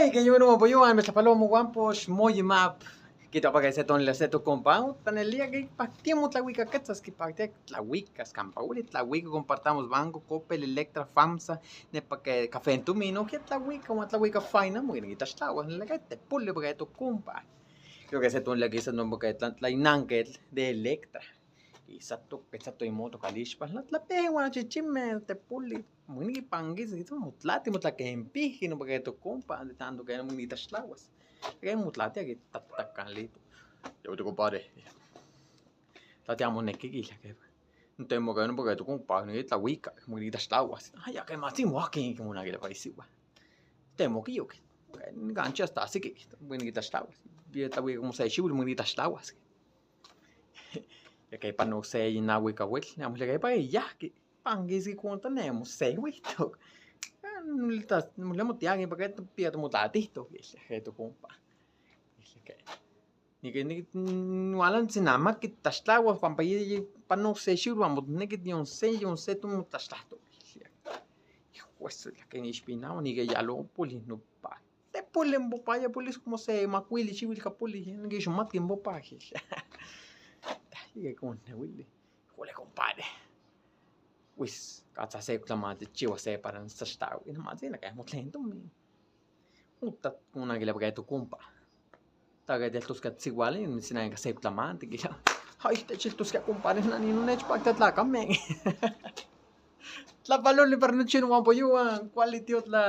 Ay, que yo no me puedo me chapalomo guampos, muy map. Quito para que se ton le tu compound, tan el día que pactiamos la wika quetzas, que pacte la wika, escampauri, la wika compartamos banco, copel, electra, famsa, ne pa que café en tu mino, que la wika faina, muy bien, quitas tawas, le que te pule para que tu compa. Creo que se ton le quizás no porque la inanket de electra. Y sato que sato y moto kalishpa, la pegua, chichime, te puli. Muy panguis, y mutlati, mutla que empiji, no porque tu compa, de tanto que no muy taslawas. Que mutlati aquí tatacanlito. Yo te compadre. Tatiamo nekiki, que no tengo que no porque tu compa, no es la wika, muy taslawas. Ay, ya que más si aquí que una que le parece igual. Temo que yo que. Gancho hasta así que, muy taslawas. Y esta wika como se chivo, muy taslawas. Ya que para no sé y na wika wel, ya le que para ya que pangis que conta nemo sei wito. No le motia que para que tu pia tu mutatito, que tu compa. Ni que no alan sin nada que tashtagua para ir para no sé si vamos ne que yo sé tu mutastato. Pues la que ni espinao ni que ya lo poli no pa. Te polen bopaya polis como se macuili chivil capuli, ni que yo matin bopaje. Y que con ne willy. Jole compadre. Wis, kata se klamate chiwa se para nstashtaw. Ina mati na kaya mo lento mi. Utat una que le pagai tu compa. Taga del tus kat sigwali ni sinay ka se klamante que ya. Ay, te chil tus ka compadre na ni no nech pagtat la kame. La valor le para no chino mo po yuan quality la